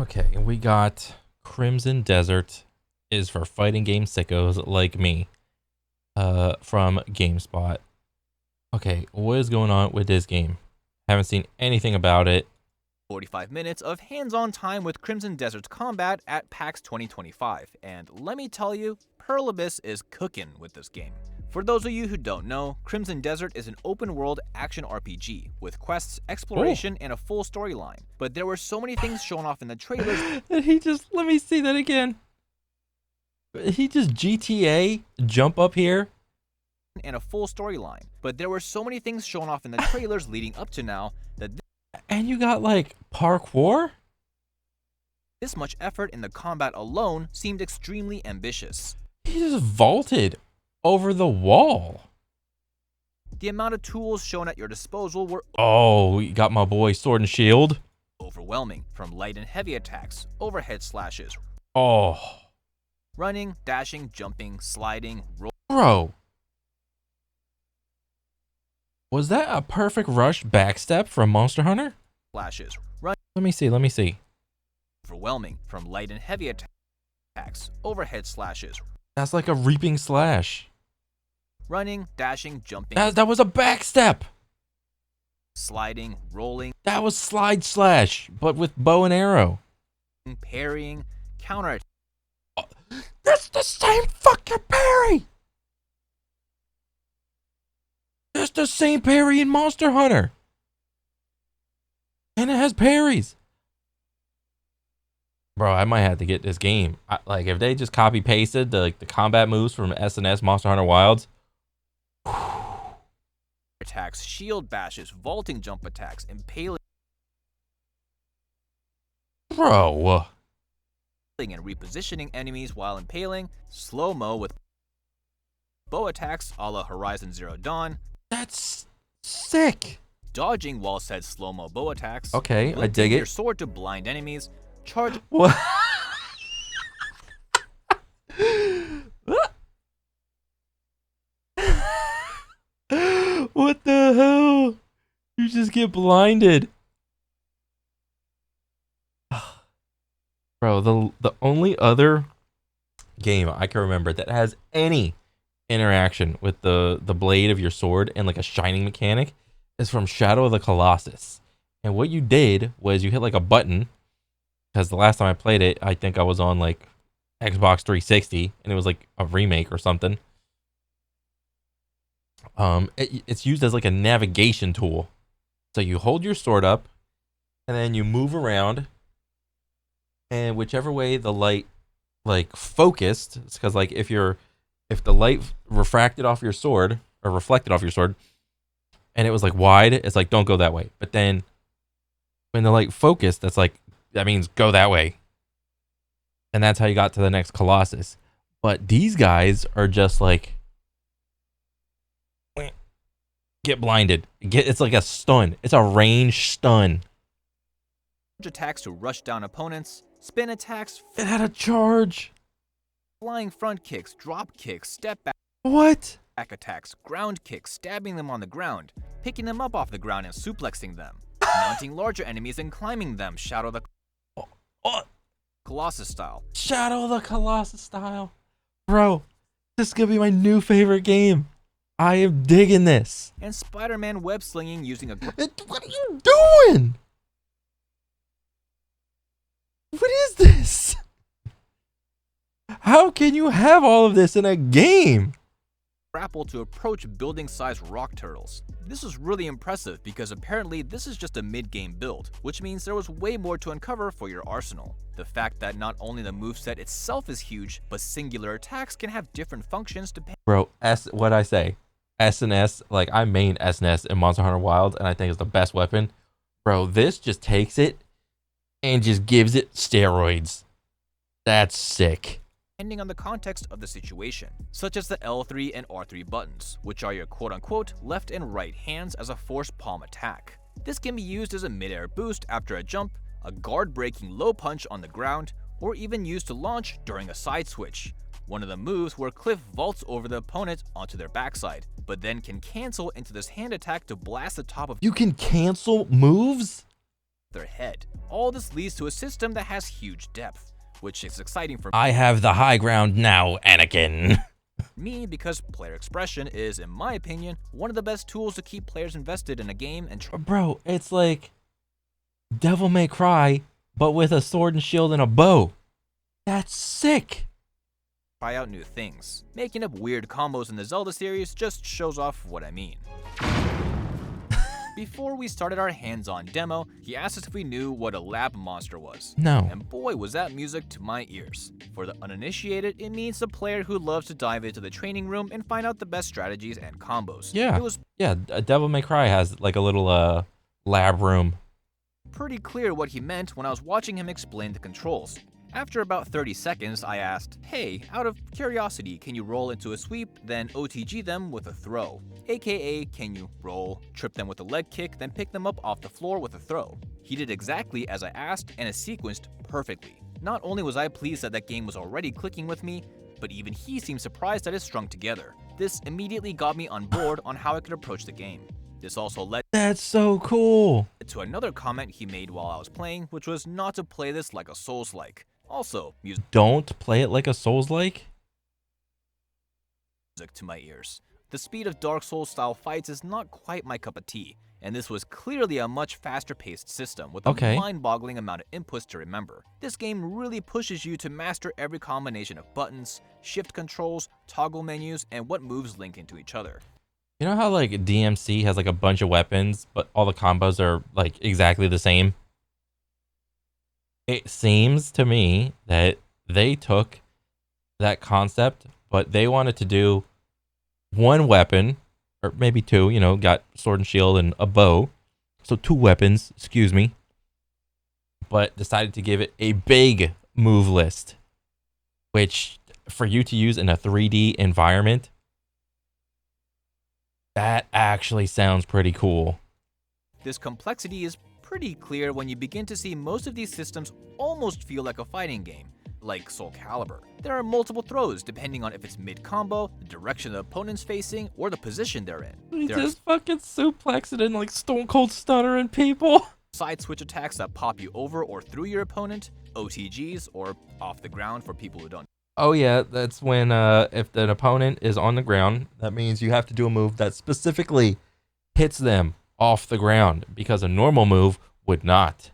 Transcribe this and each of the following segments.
Okay, we got Crimson Desert is for fighting game sickos like me. From GameSpot. Okay, what is going on with this game? Haven't seen anything about it. 45 minutes of hands-on time with Crimson Desert's combat at PAX 2025, and let me tell you, Pearl Abyss is cooking with this game. For those of you who don't know, Crimson Desert is an open-world action RPG with quests, exploration, and a full storyline. But there were so many things shown off in the trailers. And let me see that again. He just GTA jump up here. And a full storyline. But there were so many things shown off in the trailers leading up to now that And you got like parkour? this much effort in the combat alone seemed extremely ambitious. He just vaulted over the wall. The amount of tools shown at your disposal were You got my boy Sword and Shield. overwhelming, from light and heavy attacks, overhead slashes, Oh, running, dashing, jumping, sliding, bro. Was that a perfect rush backstep from Monster Hunter? flashes, Let me see. overwhelming, from light and heavy attacks, overhead slashes, That's like a reaping slash. running, dashing, jumping, That was a backstep. sliding, rolling, That was slide slash, but with bow and arrow. parrying, counter That's the same fucking parry. It's the same parry in Monster Hunter. And it has parries. Bro, I might have to get this game. Like, if they just copy pasted the combat moves from SNS Monster Hunter Wilds. attacks, shield bashes, vaulting jump attacks, impaling Bro. and repositioning enemies while impaling, slow-mo with bow attacks a la Horizon Zero Dawn, That's sick. dodging while said slow-mo bow attacks, Okay, I lifting dig your it. sword to blind enemies, charging What? What the hell? You just get blinded. Bro, the only other game I can remember that has any interaction with the blade of your sword and like a shining mechanic is from Shadow of the Colossus. And what you did was you hit like a button, because the last time I played it, I think I was on like Xbox 360 and it was like a remake or something. It's used as like a navigation tool. So you hold your sword up and then you move around, and whichever way the light like focused, it's because like if the light refracted off your sword or reflected off your sword and it was like wide, it's like don't go that way. But then when the light focused, that means go that way. And that's how you got to the next Colossus. But these guys are just like get blinded. It's like a stun. It's a range stun. attacks to rush down opponents, spin attacks, It had a charge. flying front kicks, drop kicks, step What? back attacks, ground kicks, stabbing them on the ground, picking them up off the ground and suplexing them, mounting larger enemies and climbing them, Shadow the Oh, Colossus style. Shadow of the Colossus style. Bro, this is going to be my new favorite game. I am digging this. And Spider-Man web slinging using a What are you doing? What is this? How can you have all of this in a game? grapple to approach building-sized rock turtles. This was really impressive because apparently this is just a mid-game build, which means there was way more to uncover for your arsenal. The fact that not only the moveset itself is huge, but singular attacks can have different functions depending. Bro, what I say? SNS, like I main SNS in Monster Hunter Wilds, and I think it's the best weapon. Bro, this just takes it and just gives it steroids. That's sick. Depending on the context of the situation, such as the L3 and R3 buttons, which are your quote-unquote left and right hands as a force palm attack. This can be used as a mid-air boost after a jump, a guard-breaking low punch on the ground, or even used to launch during a side switch. One of the moves where Cliff vaults over the opponent onto their backside, but then can cancel into this hand attack to blast the top of You can cancel moves? their head, All this leads to a system that has huge depth, which is exciting for I have the high ground now, Anakin. me because player expression is, in my opinion, one of the best tools to keep players invested in a game and Bro, it's like Devil May Cry, but with a sword and shield and a bow. That's sick. try out new things. Making up weird combos in the Zelda series just shows off what I mean. Before we started our hands-on demo, he asked us if we knew what a lab monster was. No. And boy, was that music to my ears. For the uninitiated, it means the player who loves to dive into the training room and find out the best strategies and combos. Yeah. It was Devil May Cry has like a little lab room. pretty clear what he meant when I was watching him explain the controls. After about 30 seconds, I asked, hey, out of curiosity, can you roll into a sweep, then OTG them with a throw? AKA, can you roll, trip them with a leg kick, then pick them up off the floor with a throw? He did exactly as I asked, and it sequenced perfectly. Not only was I pleased that game was already clicking with me, but even he seemed surprised that it strung together. This immediately got me on board on how I could approach the game. This also led That's so cool. to another comment he made while I was playing, which was not to play this like a Souls-like. Also, music Don't play it like a Souls-like? to my ears. The speed of Dark Souls style fights is not quite my cup of tea, and this was clearly a much faster paced system with a mind-boggling amount of inputs to remember. This game really pushes you to master every combination of buttons, shift controls, toggle menus, and what moves link into each other. You know how like DMC has like a bunch of weapons, but all the combos are like exactly the same? It seems to me that they took that concept, but they wanted to do one weapon, or maybe two, got sword and shield and a bow. So 2 weapons, excuse me. But decided to give it a big move list, which for you to use in a 3D environment, that actually sounds pretty cool. This complexity is pretty clear when you begin to see most of these systems almost feel like a fighting game, like Soul Calibur. There are multiple throws depending on if it's mid-combo, the direction the opponent's facing, or the position they're in. He There are just fucking suplexing and like stone cold stuttering people. side switch attacks that pop you over or through your opponent, OTGs, or off the ground for people who don't. Oh yeah, that's when if an opponent is on the ground, that means you have to do a move that specifically hits them off the ground, because a normal move would not.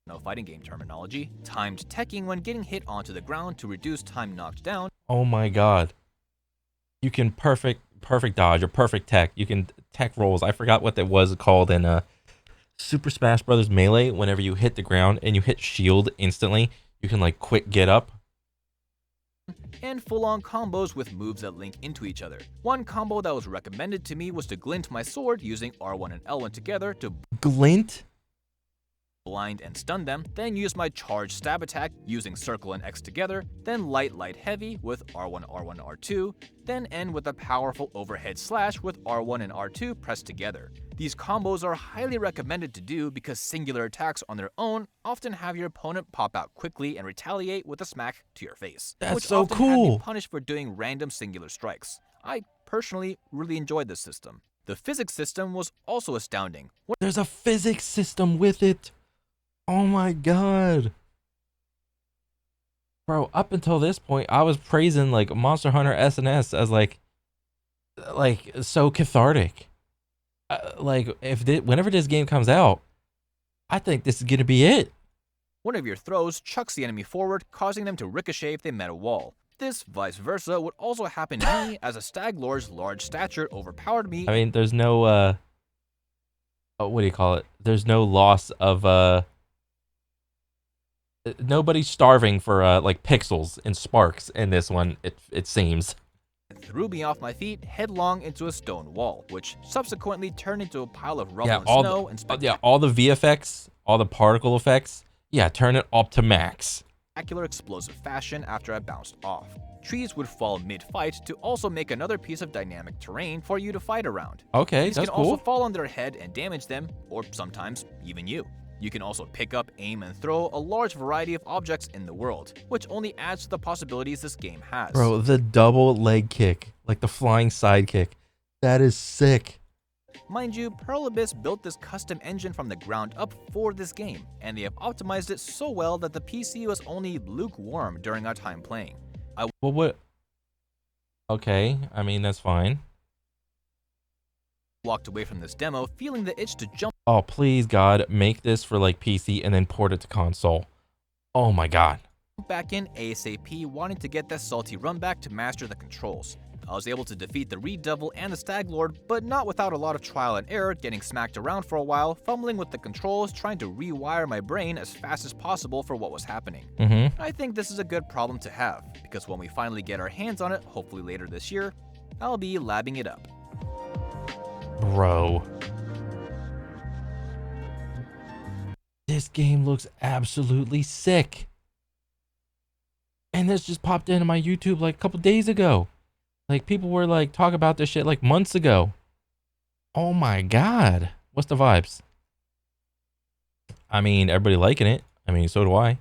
No fighting game terminology, timed teching when getting hit onto the ground to reduce time knocked down. Oh my god. You can perfect dodge or perfect tech. You can tech rolls. I forgot what that was called in Super Smash Bros. Melee. Whenever you hit the ground and you hit shield instantly, you can like quick get up. And full-on combos with moves that link into each other. One combo that was recommended to me was to glint my sword using R1 and L1 together to Glint? blind and stun them, then use my charge stab attack using circle and X together, then light heavy with R1 R2, then end with a powerful overhead slash with R1 and R2 pressed together. These combos are highly recommended to do because singular attacks on their own often have your opponent pop out quickly and retaliate with a smack to your face. That's which so often had me cool. punished for doing random singular strikes. I personally really enjoyed this system. The physics system was also astounding. There's a physics system with it. Oh my god. Bro, up until this point, I was praising like Monster Hunter SNS as like so cathartic. Whenever this game comes out, I think this is gonna be it. One of your throws chucks the enemy forward, causing them to ricochet if they met a wall. This, vice versa, would also happen to me as a Stag Lord's large stature overpowered me. I mean, there's no what do you call it? There's no loss of nobody's starving for like pixels and sparks in this one, it seems. And threw me off my feet headlong into a stone wall, which subsequently turned into a pile of rubble and snow and all the VFX, all the particle effects, turn it up to max. spectacular explosive fashion after I bounced off. Trees would fall mid-fight to also make another piece of dynamic terrain for you to fight around. Okay, These that's can cool. also fall on their head and damage them, or sometimes even you. You can also pick up, aim, and throw a large variety of objects in the world, which only adds to the possibilities this game has. Bro, the double leg kick, like the flying side kick, that is sick. Mind you, Pearl Abyss built this custom engine from the ground up for this game, and they have optimized it so well that the PC was only lukewarm during our time playing. Well, what? Okay, I mean, that's fine. Walked away from this demo feeling the itch to jump Oh, please, God, make this for like PC and then port it to console. Oh my God. back in ASAP, wanting to get that salty run back to master the controls. I was able to defeat the Reed Devil and the Stag Lord, but not without a lot of trial and error, getting smacked around for a while, fumbling with the controls, trying to rewire my brain as fast as possible for what was happening. I think this is a good problem to have, because when we finally get our hands on it, hopefully later this year, I'll be labbing it up. Bro. This game looks absolutely sick. And this just popped into my YouTube like a couple days ago. Like, people were like talking about this shit like months ago. Oh my God. What's the vibes? I mean, everybody liking it. I mean, so do I.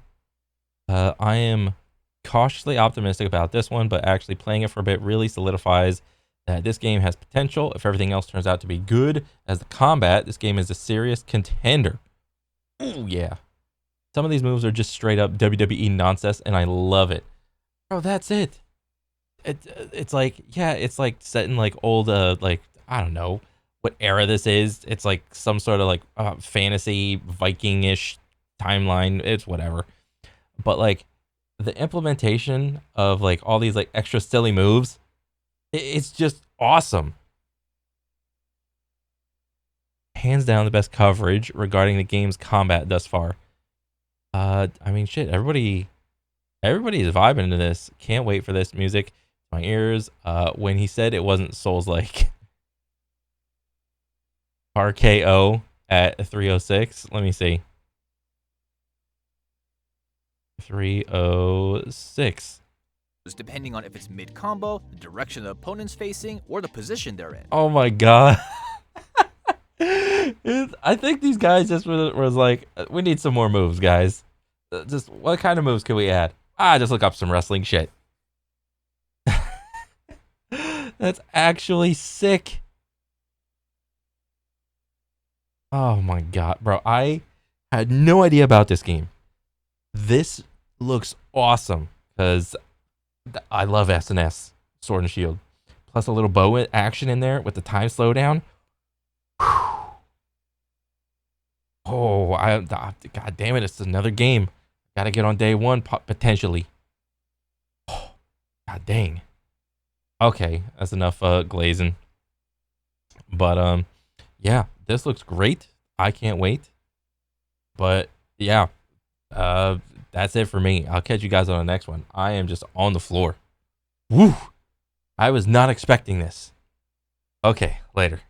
I am cautiously optimistic about this one, but actually playing it for a bit really solidifies that this game has potential. If everything else turns out to be good as the combat, this game is a serious contender. Oh yeah. Some of these moves are just straight up WWE nonsense, and I love it. Bro, that's it. It's like, yeah, it's like set in like old, like, I don't know what era this is. It's like some sort of like fantasy Viking-ish timeline. It's whatever. But like the implementation of like all these like extra silly moves, it's just awesome. Hands down the best coverage regarding the game's combat thus far. I mean, shit, everybody is vibing to this. Can't wait for this music. My ears. When he said it wasn't Souls-like. RKO at 306. Let me see. 306. Depending on if it's mid-combo, the direction the opponent's facing, or the position they're in. Oh my God. I think these guys just was like, we need some more moves, guys. Just what kind of moves can we add? Just look up some wrestling shit. That's actually sick. Oh my God, bro. I had no idea about this game. This looks awesome because I love SNS, Sword and Shield. Plus a little bow action in there with the time slowdown. Oh, God damn it, it's another game. Gotta get on day one, potentially. Oh, God dang. Okay, that's enough glazing. But, yeah, this looks great. I can't wait. But, yeah, that's it for me. I'll catch you guys on the next one. I am just on the floor. Woo! I was not expecting this. Okay, later.